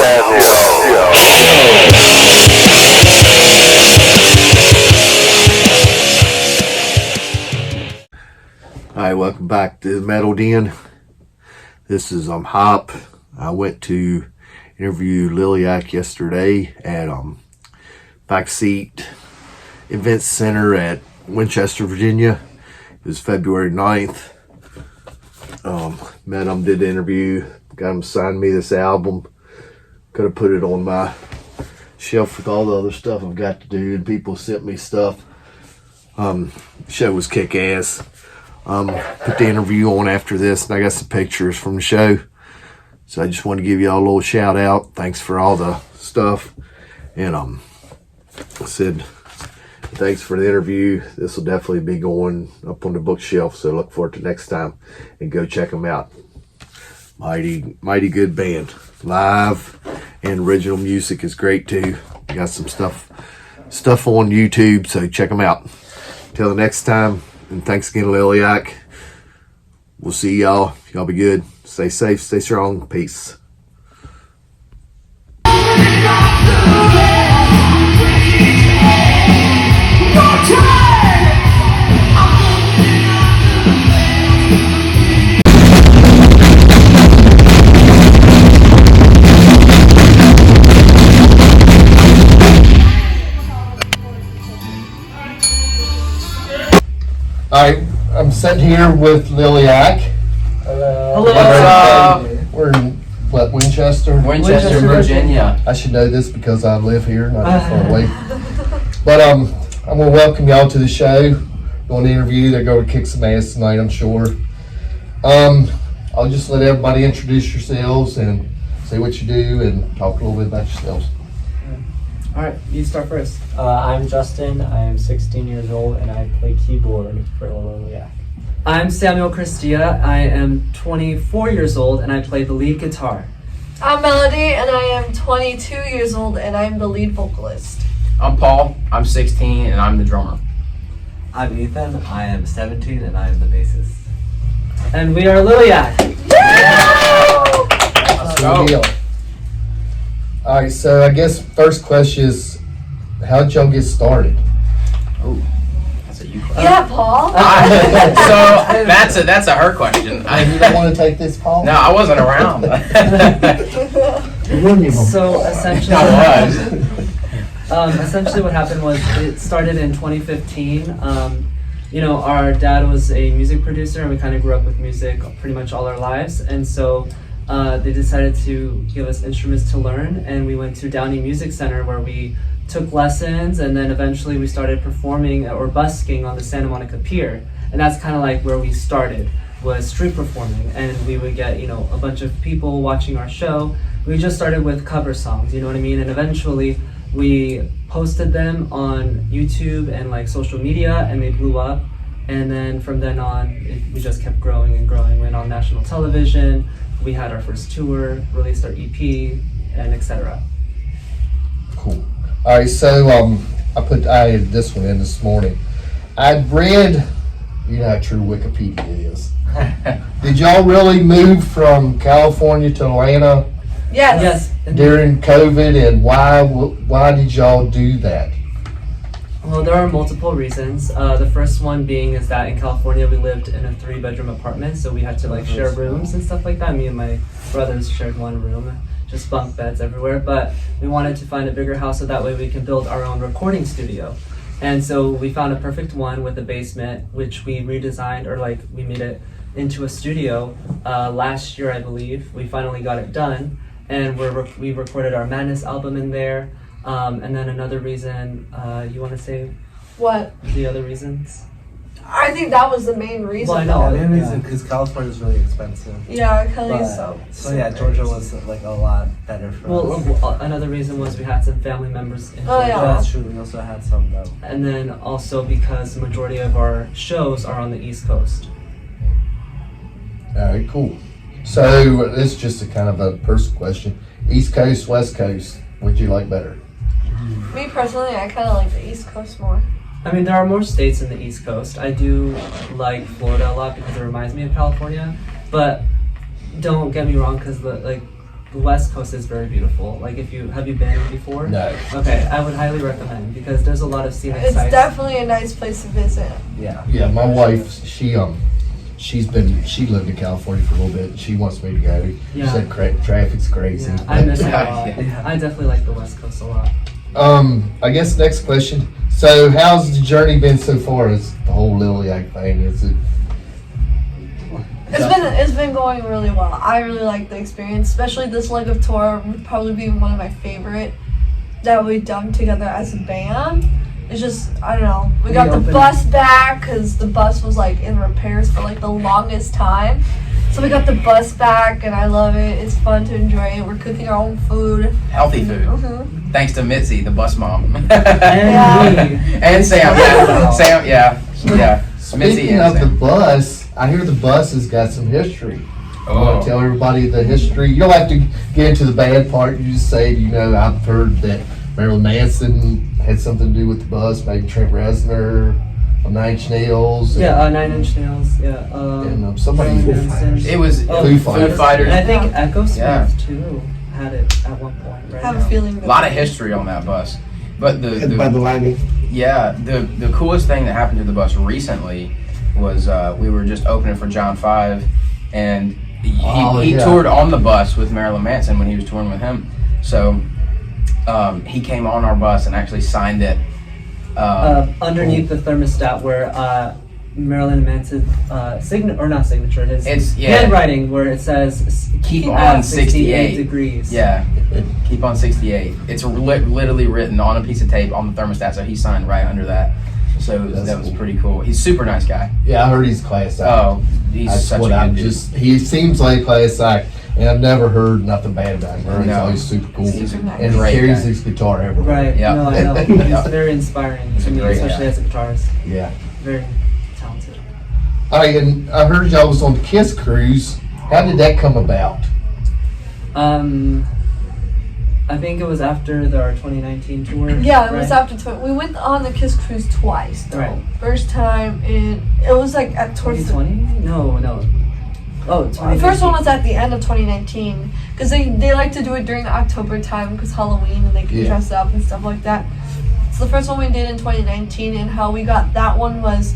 Alright, welcome back to the Metal Den. This is Hop. I went to interview Liliac yesterday at Backseat Event Center at Winchester, Virginia. It was February 9th. Met him, did the interview, got him to sign me this album. Could have put it on my shelf with all the other stuff I've got to do, and people sent me stuff. Show was kick-ass. Put the interview on after this, and I got some pictures from the show. So I just want to give y'all a little shout out. Thanks for all the stuff. And I said thanks for the interview. This will definitely be going up on the bookshelf, so look forward to next time and go check them out. Mighty good band. Live and original music is great too. Got some stuff on YouTube, so check them out. Till the next time, and thanks again, Liliac. We'll see y'all. Y'all be good. Stay safe, stay strong. Peace. Alright, I'm sitting here with Liliac. Hello. We're in Winchester? Winchester, Virginia. I should know this because I live here, not that far away. But I'm gonna welcome y'all to the show. Going to interview, they're going to kick some ass tonight, I'm sure. I'll just let everybody introduce yourselves and say what you do and talk a little bit about yourselves. All right, you start first. I'm Justin. I am 16 years old and I play keyboard for Liliac. I'm Samuel Christia. I am 24 years old and I play the lead guitar. I'm Melody and I am 22 years old and I'm the lead vocalist. I'm Paul. I'm 16 and I'm the drummer. I'm Ethan. I am 17 and I am the bassist. And we are Liliac. Let's go. All right, so I guess first question is, how'd y'all get started? Oh, that's a you question. Yeah, Paul. So that's a her question. You don't want to take this, Paul? No, I wasn't around. So essentially, essentially what happened was it started in 2015. Our dad was a music producer and we kind of grew up with music pretty much all our lives. And so they decided to give us instruments to learn, and we went to Downey Music Center where we took lessons, and then eventually we started performing or busking on the Santa Monica Pier. And that's kind of like where we started, was street performing, and we would get a bunch of people watching our show. We just started with cover songs, you know what I mean? And eventually we posted them on YouTube and like social media, and they blew up. And then from then on, we just kept growing and growing. Went on national television. We had our first tour, released our EP, and etc. Cool. All right, so I added this one in this morning. I'd read, you know how true Wikipedia is. Did y'all really move from California to Atlanta Yes. during COVID, and why did y'all do that? Well, there are multiple reasons. The first one being is that in California we lived in a 3-bedroom apartment, so we had to share rooms and stuff like that. Me and my brothers shared one room, just bunk beds everywhere. But we wanted to find a bigger house so that way we can build our own recording studio. And so we found a perfect one with a basement, which we redesigned, or we made it into a studio last year, I believe. We finally got it done, and we recorded our Madness album in there. And then another reason, you want to say What? the other reasons? I think that was the main reason. Well, I know. The main reason because California is really expensive. Yeah, Kelly is so. So yeah, Georgia was a lot better for us. Well, another reason was we had some family members in Oh, Georgia. yeah. That's true. We also had some though. And then also because the majority of our shows are on the East Coast. All right, cool. So this is just a kind of a personal question. East Coast, West Coast, would you like better? Me personally, I kind of like the East Coast more. I mean, there are more states in the East Coast. I do like Florida a lot because it reminds me of California. But don't get me wrong, because the West Coast is very beautiful. Like, have you been before? No. Okay, I would highly recommend because there's a lot of scenic It's sites. definitely a nice place to visit. Yeah. Yeah, my wife, she lived in California for a little bit. And she wants me to go. She Yeah. said traffic's crazy. Yeah, I miss it a Yeah. lot. Yeah, I definitely like the West Coast a lot. I guess next question. So, how's the journey been so far? As the whole Liliac thing? Is it? It's been going really well. I really like the experience, especially this leg of tour would probably be one of my favorite that we've done together as a band. It's just, I don't know, we got the opened- bus back because the bus was like in repairs for like the longest time. So we got the bus back and I love it. It's fun to enjoy it. We're cooking our own food. Healthy food. Mhm. Thanks to Mitzi, the bus mom. And Yeah. me. And Sam. Yeah. Sam. Yeah. Yeah. Mitzi Speaking and of the Sam. bus, I hear the bus has got some history. I want Oh. to tell everybody the history. You don't have to get into the bad part. You just say, I've heard that Marilyn Manson had something to do with the bus, maybe Trent Reznor, Nine Inch Nails. Yeah, Nine Inch Nails. Yeah. And somebody. Marilyn Manson. It was Oh, Foo Foo Fighters. And I think Echo Smith Yeah. too had it at one point. I Right have now. a feeling A that lot of history on that bus. But By the the lining. yeah, the coolest thing that happened to the bus recently was we were just opening for John 5, and he Yeah. toured on the bus with Marilyn Manson when he was touring with him. So he came on our bus and actually signed it. Underneath the thermostat where Marilyn Manson not signature, his It's yeah. handwriting where it says Keep at on 68 degrees. Yeah, keep on 68. It's literally written on a piece of tape on the thermostat, so he signed right under that. So That's that was cool. pretty cool. He's a super nice guy. Yeah, I heard he's class act. Oh, he's That's such what a I'm good dude. just. He seems like class act, and I've never heard nothing bad about him. He's No. always super cool, He's a and he great carries guy. his guitar everywhere. Right. Yeah. No, I know. Yeah. He's very inspiring He's to a me, great especially guy. as a guitarist. Yeah. Very talented. All right, and I heard y'all was on the Kiss cruise. How did that come about? I think it was after our 2019 tour. Yeah, it was right? after we went on the Kiss cruise twice though. Right. First time it was like at towards the 2020? No. Oh, 2019. the first one was at the end of 2019 because they like to do it during October time because Halloween and they can Yeah. dress up and stuff like that. So the first one we did in 2019 and how we got that one was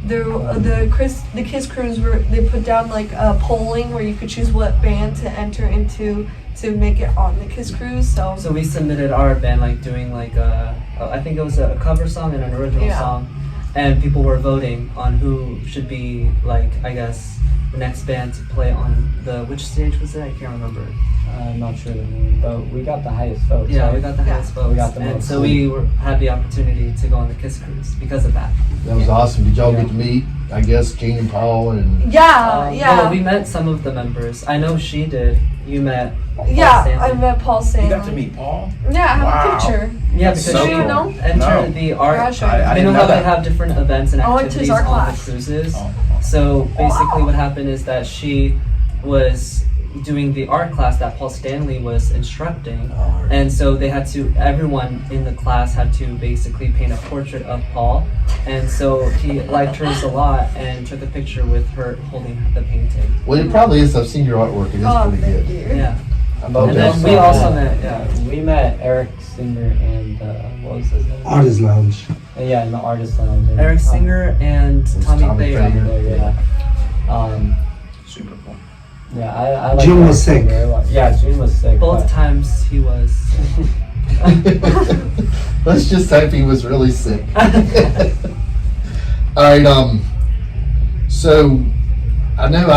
the Kiss cruise they put down like a polling where you could choose what band to enter into to make it on the Kiss cruise. So we submitted our band like doing like I think it was a cover song and an original Yeah. song, and people were voting on who should be like I guess the next band to play on which stage was it? I can't remember. I'm not sure the name, but we got the highest votes. Yeah, right? we got the highest votes, We got the and most. so we had the opportunity to go on the Kiss cruise because of that. That was awesome. Did y'all get to meet? I guess Gene and Paul and. yeah. Well, we met some of the members. I know she did. You met. Paul Yeah, Stanley. I met Paul You Stanley. got to meet Paul? Yeah, I have Wow. a picture. Yeah, That's because so she cool. No? entered No. the art. Yeah, sure. I You know didn't how know they that. have different events and I went to his activities art on the class. cruises. Oh. So basically, what happened is that she was doing the art class that Paul Stanley was instructing, and so everyone in the class had to basically paint a portrait of Paul, and so he liked hers a lot and took a picture with her holding the painting. Well, it probably is. I've seen your artwork. It is Oh, pretty thank good. you. Yeah, I love and that then we stuff. also met. Yeah, We met Eric Singer and what was his name? Artist Lounge. Yeah, in the artist lounge. And, Eric Singer and It's Tommy Tommy Thayer. Thayer. Yeah. Super cool. Yeah, I like June Eric was sick. Singer a lot. Yeah, June was sick. Both but- times he was. Let's just hope he was really sick. All right. So I know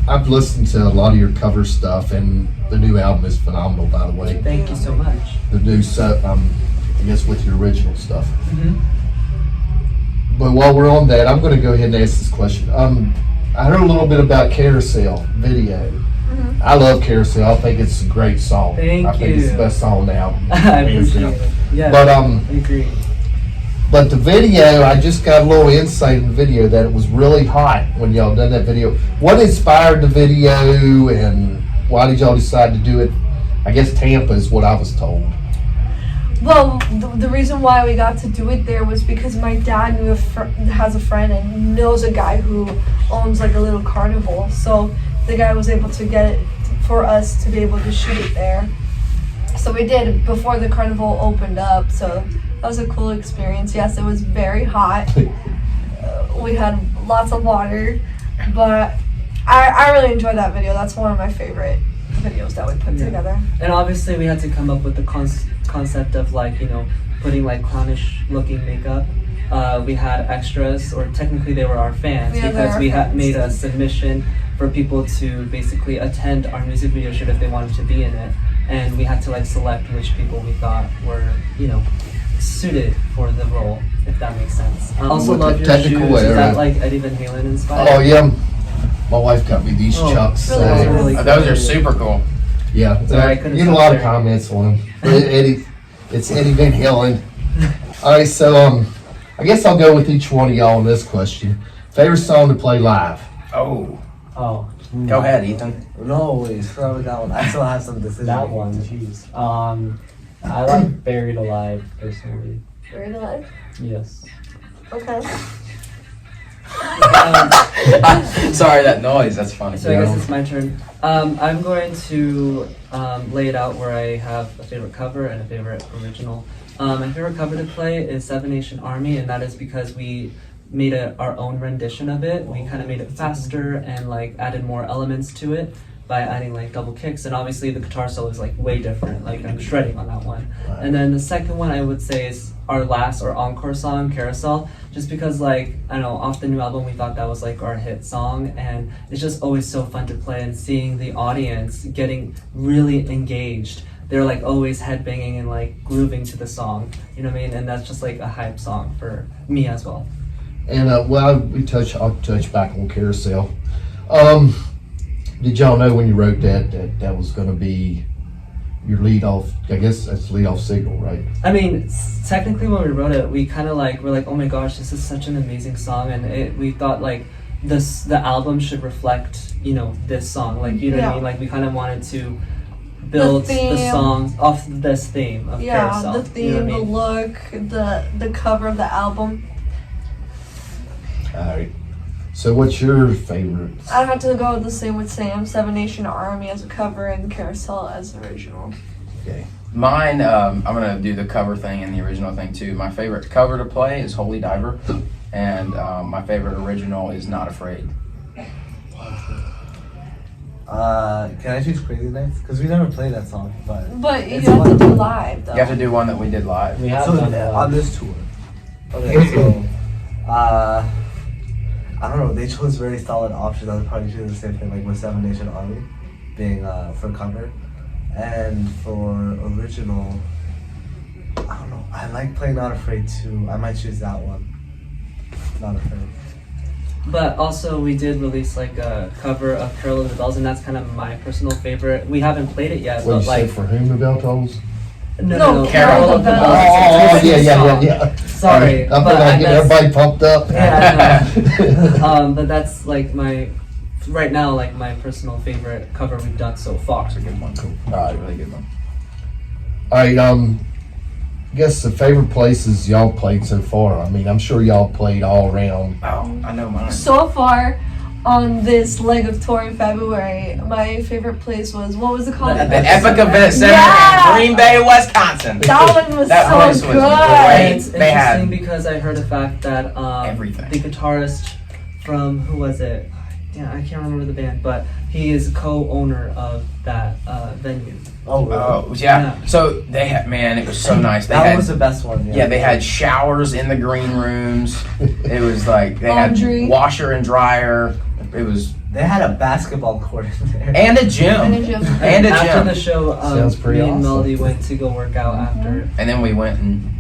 I've listened to a lot of your cover stuff, and the new album is phenomenal. By the way, Thank you so much. the new set. I guess with your original stuff. Mhm. But while we're on that, I'm going to go ahead and ask this question. I heard a little bit about Carousel video. Mhm. I love Carousel. I think it's a great song. Thank I think it's the you. best song on the album. I Hands appreciate down. it. Yeah, But I agree. But the video, I just got a little insight in the video that it was really hot when y'all done that video. What inspired the video, and why did y'all decide to do it? I guess Tampa is what I was told. Well, the reason why we got to do it there was because my dad has a friend and knows a guy who owns like a little carnival. So the guy was able to get it for us to be able to shoot it there. So we did before the carnival opened up, so that was a cool experience. Yes, it was very hot. We had lots of water, but I really enjoyed that video. That's one of my favorite videos that we put together. And obviously we had to come up with the concept of like, you know, putting like clownish looking makeup. We had extras, or technically they were our fans, Yeah, because we had fans. made a submission for people to basically attend our music video shoot if they wanted to be in it. And we had to like select which people we thought were, you know, suited for the role, if that makes sense. I also With love the your shoes. technical Is that area. like Eddie Van Halen inspired? Oh yeah, my wife got me these Oh, chucks. really? so- Those are really Those are super cool. Yeah, Sorry, I I couldn't get a stop lot of there. comments on them. It's Eddie Van Halen. All right, so I guess I'll go with each one of y'all on this question. Favorite song to play live? Oh, Oh, go ahead, Ethan. No, wait, start with that one. I still have some decisions. that one. Jeez. I like Buried Alive personally. Very nice. Yes. Okay. Sorry, that noise. That's funny. So I guess it's my turn. I'm going to lay it out where I have a favorite cover and a favorite original. My favorite cover to play is Seven Nation Army, and that is because we made our own rendition of it. We kind of made it faster and like added more elements to it by adding like double kicks, and obviously the guitar solo is like way different. Like I'm shredding on that one. And then the second one I would say is our last or encore song, Carousel, just because like I don't know, off the new album we thought that was like our hit song, and it's just always so fun to play, and seeing the audience getting really engaged. They're like always headbanging and like grooving to the song, you know what I mean? And that's just like a hype song for me as well. And well, I'll touch back on Carousel. Did y'all know when you wrote that was going to be your lead off? I guess that's lead off single, right? I mean, technically when we wrote it, we kind of like, we're like, oh my gosh, this is such an amazing song, and we thought like the album should reflect, you know, this song, like, you know what I Yeah. mean? Like we kind of wanted to build the theme. songs off this theme of Yeah, Carousel. the you know theme, what I the mean? look, the cover of the album. All right. So what's your favorite? I had to go the same with Sam. Seven Nation Army as a cover and Carousel as the original. Okay. Mine, I'm gonna do the cover thing and the original thing too. My favorite cover to play is Holy Diver, and my favorite original is Not Afraid. Can I choose Crazy Nights? Because we never played that song, but But you It's have to fun. do live though. You have to do one that we did live. We have so done that. on this tour. Okay, so I don't know. They chose very solid options. I would probably choose the same thing, like with Seven Nation Army being for cover, and for original. I don't know. I like playing Not Afraid too. I might choose that one. Not Afraid. But also we did release like a cover of Carol of the Bells, and that's kind of my personal favorite. We haven't played it yet, What but you like say for whom the bell tolls? No, Carol of the Oh, Bells. yeah. Sorry, I'm but gonna get that's- everybody pumped up. Yeah, but that's like my right now, like my personal favorite cover we've done so far. That's a good one. Cool. All That's right. a really good one. All right. I guess the favorite places y'all played so far. I mean, I'm sure y'all played all around. Oh, I know mine. So far on this leg of tour in February, my favorite place was, what was it called? The Epic Event Center Yeah! in Green Bay, Wisconsin. That one was That so place was good. great. It's They had interesting because I heard the fact that everything. the guitarist from who was it? Yeah, I can't remember the band, but he is co-owner of that venue. Oh, really? Oh, yeah. So they had, man, it was so nice. They that had, was the best one. yeah, they had showers in the green rooms. It was like they Laundry. had washer and dryer. It was They had a basketball court in there. and a gym And a gym. and a After gym. the show, Sounds pretty me and awesome. Melody went to go work out after. And then we went and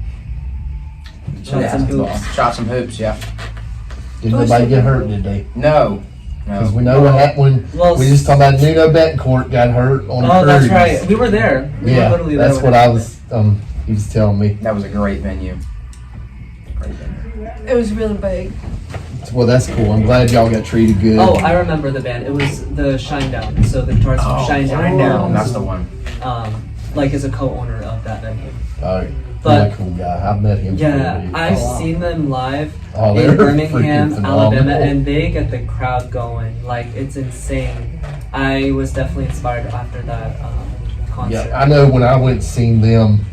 Shot some hoops. Shot some hoops. Yeah. Did nobody get hurt, did they? No. Because No. we know what happened when Well, we just talking about Nuno Betancourt got hurt on the oh, that's cruise. right. We were there. We were Yeah, literally there that's when what it I was. He was telling me. That was a great venue. Great venue. It was really big. Well, that's cool. I'm glad y'all got treated good. Oh, I remember the band. It was the Shinedown. So the guitarist from Oh, Shinedown, That's the one. like is a co-owner of that venue. All right. But- really cool guy. I've met him. Yeah, before. I've wow. seen them live Oh, in they're Birmingham, freaking Alabama, phenomenal. and they get the crowd going. Like it's insane. I was definitely inspired after that concert. Yeah, I know when I went and seen them,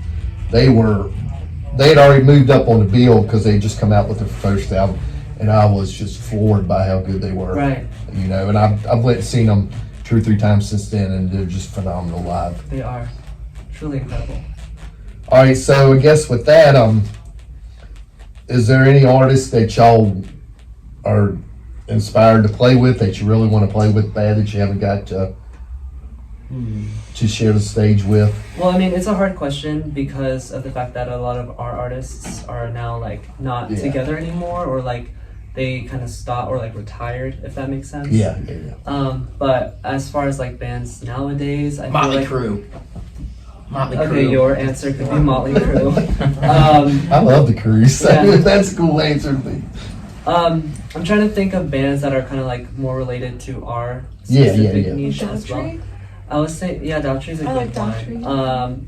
they had already moved up on the bill because they just come out with their first album, and I was just floored by how good they were. Right. You know, and I've went and seen them 2 or 3 times since then, and they're just phenomenal live. They are truly incredible. All right, so I guess with that, is there any artists that y'all are inspired to play with that you really want to play with bad that you haven't got to share the stage with? Well, I mean, it's a hard question because of the fact that a lot of our artists are now like not Yeah. together anymore, or like they kind of stopped or like retired, if that makes sense. Yeah. But as far as like bands nowadays, I Motley feel like Crue. Motley okay, Crue. your answer could be Motley Crue. I love the Cruise, so Yeah. that's a cool answer. I'm trying to think of bands that are kind of like more related to our Yeah, specific yeah. niche as well. Daughtry? I would say, yeah, Daughtry's a I good like one. Daughtry.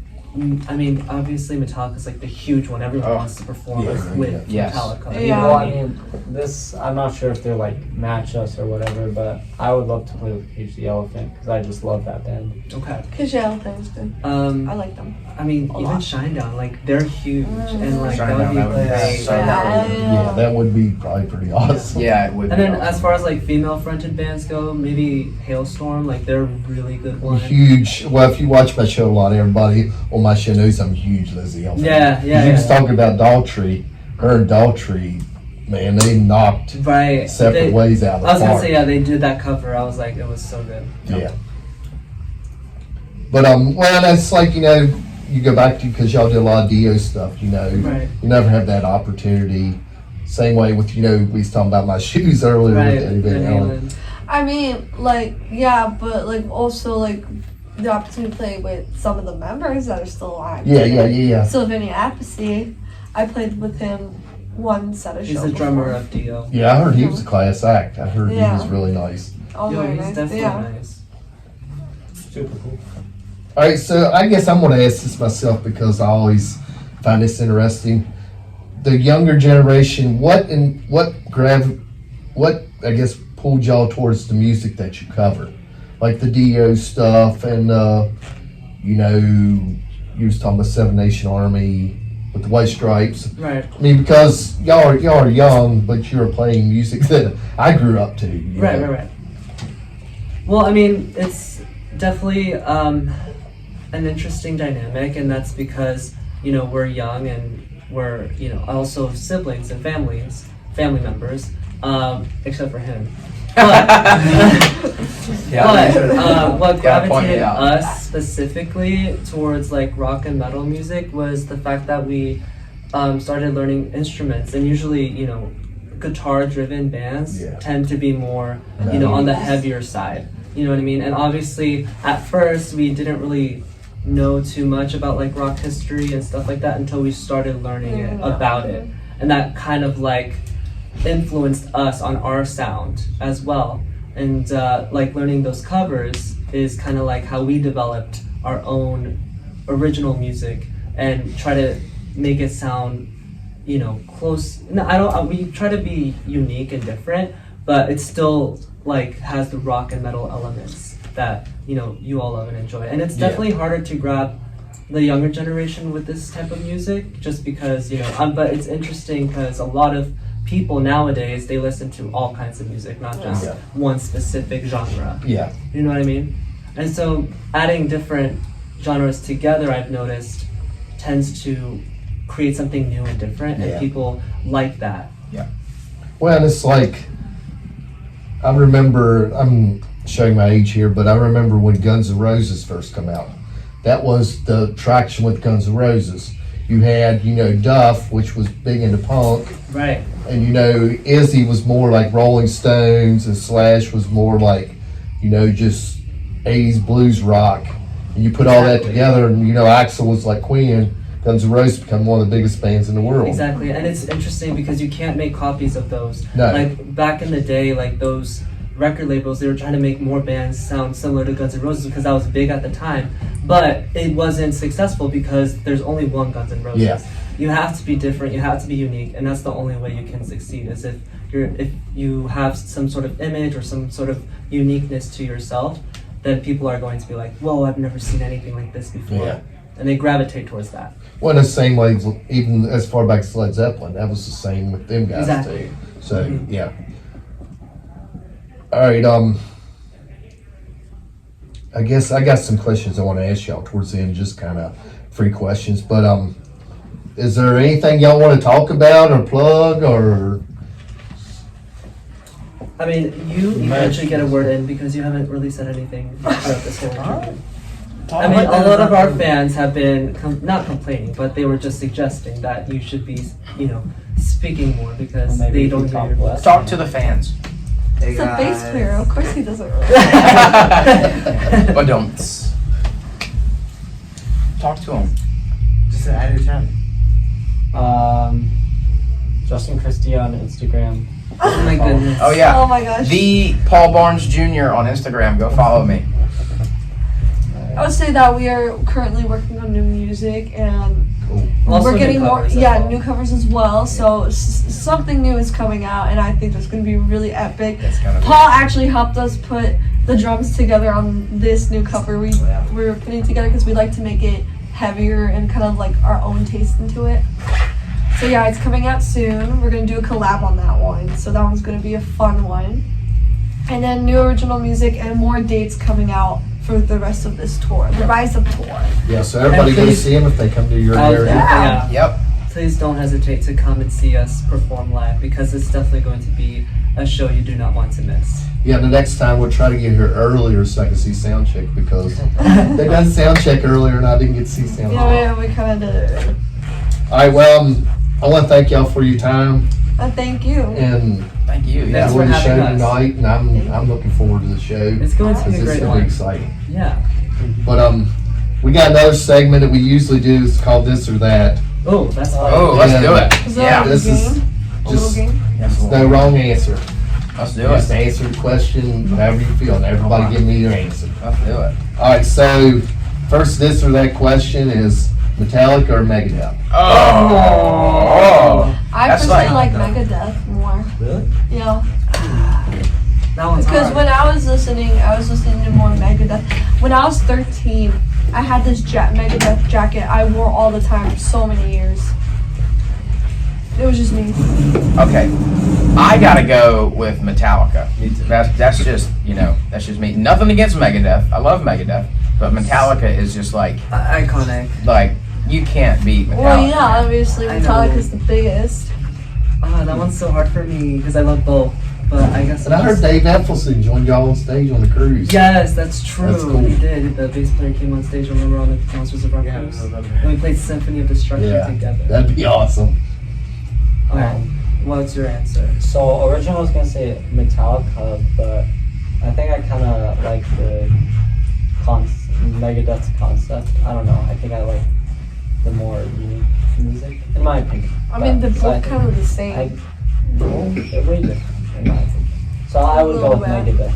I mean, obviously Metallica's like the huge one. Everyone Oh. wants to perform Yeah, with Yes. Metallica. Yeah. Well, I mean, this, I'm not sure if they're like match us or whatever, but I would love to play with Cage the Elephant because I just love that band. Okay. Cause yeah, thing's good. I like them. I mean, A even lot. Shinedown, like they're huge, and like that Shinedown, would be that would be great. so Yeah. Yeah, that would be probably pretty awesome. Yeah, it would And be then awesome. as far as like female-fronted bands go, maybe Hailstorm, like they're a really good one. Huge. Well, if you watch my show a lot, everybody on my show knows I'm a huge Lizzie Elfman. Yeah. You was talking about Daughtry. Her and Daughtry, man, they knocked Right. separate ways out of the I was gonna park. say, yeah, they did that cover. I was like, it was so good. Yeah. But well, that's like, you know, you go back to, because y'all did a lot of Dio stuff, you know. Right. You never have that opportunity. Same way with, you know, we was talking about my shoes earlier Right. with Eddie Van Van Halen. Halen. I mean, like, yeah, but like also like the opportunity to play with some of the members that are still alive. Yeah. Sylvania Appice, I played with him once at a He's show. the drummer before. of Dio. Yeah, I heard he was a class act. I heard he Yeah. was really nice. Oh, Yo, very he's nice. definitely Yeah. nice. Super cool. All right, so I guess I'm going to ask this myself because I always find this interesting. The younger generation, what I guess pulled y'all towards the music that you cover, like the Dio stuff, and you know, you was talking about Seven Nation Army with the White Stripes. Right. I mean, because y'all are young, but you're playing music that I grew up to. you know? Right. Well, I mean, it's definitely an interesting dynamic, and that's because, you know, we're young and we're, you know, also siblings and family members, except for him. But, what Gotta point it gravitated out. us specifically towards like rock and metal music was the fact that we started learning instruments, and usually, you know, guitar-driven bands Yeah. tend to be more, you know, on the heavier side. You know what I mean? And obviously, at first, we didn't really know too much about like rock history and stuff like that until we started learning about it, and that kind of like influenced us on our sound as well. And like learning those covers is kind of like how we developed our own original music and try to make it sound, you know, close. No, we try to be unique and different, but it still like has the rock and metal elements that, you know, you all love and enjoy. And it's definitely harder to grab the younger generation with this type of music, just because, you know, but it's interesting because a lot of people nowadays, they listen to all kinds of music, not just Yeah. one specific genre. Yeah. You know what I mean? And so adding different genres together, I've noticed, tends to create something new and different, and Yeah. people like that. Well, it's like, I remember, I'm showing my age here, but I remember when Guns N' Roses first come out. That was the traction with Guns N' Roses. You had, you know, Duff, which was big into punk, Right. and, you know, Izzy was more like Rolling Stones, and Slash was more like, you know, just 80s blues rock. And you put all that together, and, you know, Axl was like Queen. Guns N' Roses become one of the biggest bands in the world. Exactly, and it's interesting because you can't make copies of those. No. Like back in the day, like those record labels, they were trying to make more bands sound similar to Guns N' Roses because that was big at the time. But it wasn't successful because there's only one Guns N' Roses. Yeah. You have to be different. You have to be unique, and that's the only way you can succeed. Is if you have some sort of image or some sort of uniqueness to yourself, then people are going to be like, whoa, I've never seen anything like this before. Yeah. And they gravitate towards that. Well, the same way, even as far back as Led Zeppelin, that was the same with them guys Exactly. too. So yeah. All right. I guess I got some questions I want to ask y'all towards the end, just kind of free questions. But is there anything y'all want to talk about or plug or? I mean, you eventually get a word in because you haven't really said anything throughout this whole interview. I mean, a lot of our fans have been not complaining, but they were just suggesting that you should be, speaking more because Well, maybe they you don't could hear your talk voice. less. Talk to the fans. Hey He's a bass guys. player. Of course he doesn't. But don't. Talk to them. Just an out of 10. Justin Christie on Instagram. Oh my goodness. Oh yeah. Oh my gosh. The Paul Barnes Jr. on Instagram. Go follow me. I would say that we are currently working on new music and Also we're new getting more, covers as well. new covers as well. So something new is coming out, and I think that's going to be really epic. That's gonna be. Paul actually helped us put the drums together on this new cover we're putting together because we like to make it heavier and kind of like our own taste into it. So yeah, it's coming out soon. We're going to do a collab on that one. So that one's going to be a fun one. And then new original music and more dates coming out for the rest of this tour, the Rise Up tour. Yeah, so everybody And go please- see them if they come to your I was- area. yeah. Yep. Please don't hesitate to come and see us perform live because it's definitely going to be a show you do not want to miss. Yeah, the next time we'll try to get here earlier so I can see sound check because they done sound check earlier and I didn't get to see sound check. Yeah, we kind of did it. All right, well, I want to thank y'all for your time Thank you. and Thank you. Thanks Yeah. for enjoy the show having us. tonight, and I'm looking forward to the show. It's going to be a This is great gonna be one. exciting. Yeah. But we got another segment that we usually do. It's called This or That. Oh, that's fun. Oh, let's Yeah. do it. Is that Yeah. a This is game? A little just game? Yes, no wrong answer. Let's do Just it. answer the question however you feel, and everybody give me your answer. Let's do it. All right, so first this or that question is Metallica or Megadeth? Oh. I That's personally like- like Megadeth more. Really? Yeah. That one's Because hard. when I was listening to more Megadeth. When I was 13, I had this Megadeth jacket I wore all the time for so many years. It was just me. Okay. I gotta go with Metallica. That's just that's just me. Nothing against Megadeth. I love Megadeth, but Metallica is just like Iconic. you can't beat Metallica. Well, yeah, obviously I know. Metallica's the biggest. Oh, that one's so hard for me because I love both. But I guess And I heard Dave Ethelson joined y'all on stage on the cruise. Yes, that's true. That's cool. He did. The bass player came on stage, remember, on the Monsters of Rock Cruise? And we played Symphony of Destruction Yeah, together. that'd be awesome. What's your answer? So originally I was gonna say Metallica, but I think I kind of like the Megadeth's concept. I don't know. I think I like the more unique music, in my opinion. I mean, they're So I both think kind of the same. they're way different, in my opinion. So I would go with little bit. Megadeth.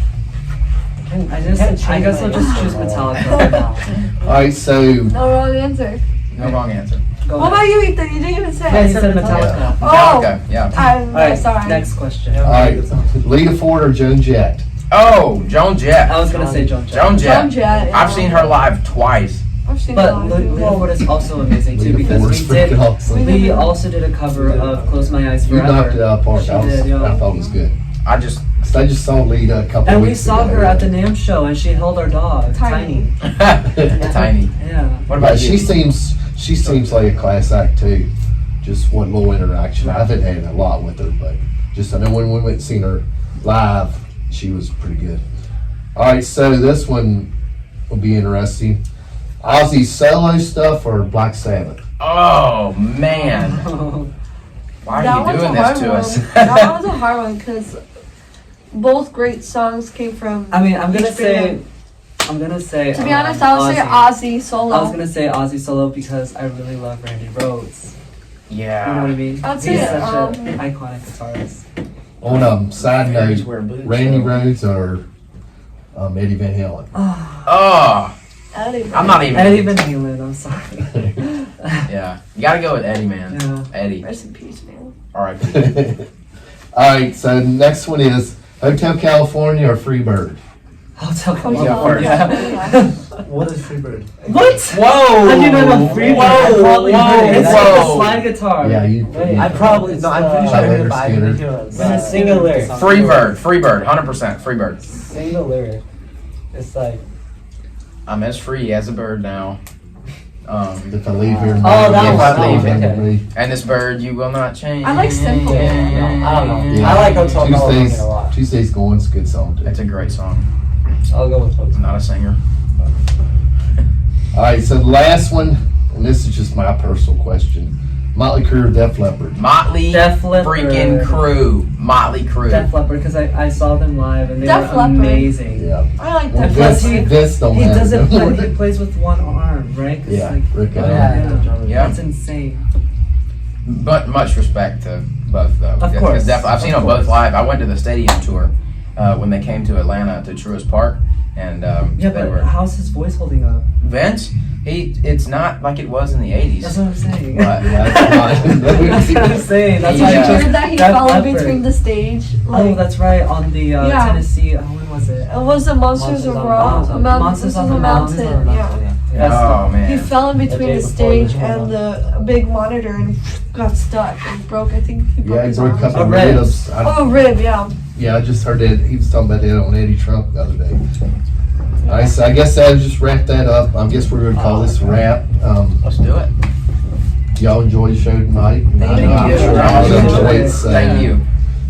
I guess I'll just choose Metallica right now. All right, so No wrong answer. No wrong answer. Go What ahead. about you, Ethan? You didn't even say. Yeah, he said Metallica. Oh, Metallica. Yeah. I'm Alright, sorry. next question. all right, Lita Ford or Joan Jett? Oh, Joan Jett. I was gonna say Joan Jett. Joan Jett. Joan Jett, yeah. I've seen her live twice. I've seen But a lot of Lita people. Ford is also amazing too Lita because Ford's we did. freaking awesome. We also did a cover of "Close My Eyes You Forever." knocked it out of the park. She I did, yeah. thought it was good. I just 'Cause I just saw Lita a couple And we weeks saw ago. her at the NAMM show, and she held our dog, Tiny. tiny. Yeah. What about She you? seems like a class act too. Just one little interaction. I haven't had a lot with her, but just I know when we went and seen her live, she was pretty good. All right, so this one will be interesting. Ozzy solo stuff or Black Sabbath? Oh man, why That are you one's doing a hard this to one. us? That one's a hard one because both great songs came from. I mean, I'm gonna each say. band. I'm gonna say. To be honest, I would say Ozzy solo. I was gonna say Ozzy solo because I really love Randy Rhoads. You know what I Yeah. mean? I'd He's say, such an iconic guitarist. On side note, Wear boots, Randy so- Rhoads or Eddie Van Halen? Oh, Eddie, I'm not even. Eddie Van Halen. I'm sorry. Yeah, you gotta go with Eddie, man. Yeah. Eddie. Rest in peace, man. R.I.P. All right, so next one is Hotel California or Freebird? Hotel Hotel California. California. What is Freebird? What? Whoa! How do you know about Freebird? Whoa! I probably heard it. It's like a Whoa! slide guitar. Yeah, you. Wait, I probably no. I'm pretty sure I heard it, but I didn't hear it. Sing a lyric. Freebird, 100% Freebird. Sing the lyric. It's like. I'm as free as a bird now. If I leave here, Oh, that If I one. leave Okay. And this bird you will not change. I like Simple. I don't know. Yeah. I like Hotel California Tuesdays, a lot. Tuesdays Going's a good song too. It's a great song. I'll go with Hotel. I'm not a singer. All right, so the last one, and this is just my personal question: Motley Crue or Def Leppard? Motley Def Leppard. freaking Crew. Motley Crue. Def Leppard, because I saw them live and they Def were Leppard. amazing. Yeah. I like Well, that. Plus Vince don't He have doesn't it. play, he plays with one arm, right? 'Cause, Yeah, like, Rick Oh, Allen. yeah. Yeah. That's insane. But much respect to both though. Of course. I've seen Of them both course. live. I went to the stadium tour when they came to Atlanta to Truist Park, and Yeah, they but were how's his voice holding up? Vince. It's not like it was in the '80s. That's what I'm saying. But That's what I'm saying. That's Did why you I chose hear that he Def fell in Leppard. between the stage? Oh, that's right. On the Yeah. Tennessee. When was it? It was the Monsters of Rock. Monsters This on is the a Mountain. mountain. Yeah. That's oh He man. fell in The between day the before stage the and the big monitor and got stuck and broke. I think he broke Yeah, he his broke a arm. couple of ribs. ribs. Oh, rib, yeah. Yeah, I just heard that he was talking about that on Eddie Trump the other day. All right, so I guess I'll just wrap that up. I guess we're gonna call this a wrap. Let's do it. Y'all enjoy the show tonight. Thank I'm you. sure y'all enjoy it. So Thank you.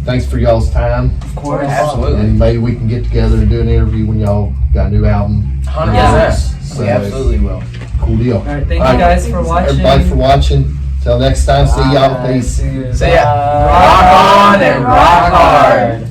Thanks for y'all's time, Of course. Absolutely. and maybe we can get together and do an interview when y'all got a new album. 100%. So, We absolutely will. Cool deal. All right. Thank All you right. guys for watching. Everybody for watching. Till next time, see y'all. Peace. See ya. Rock on and rock hard.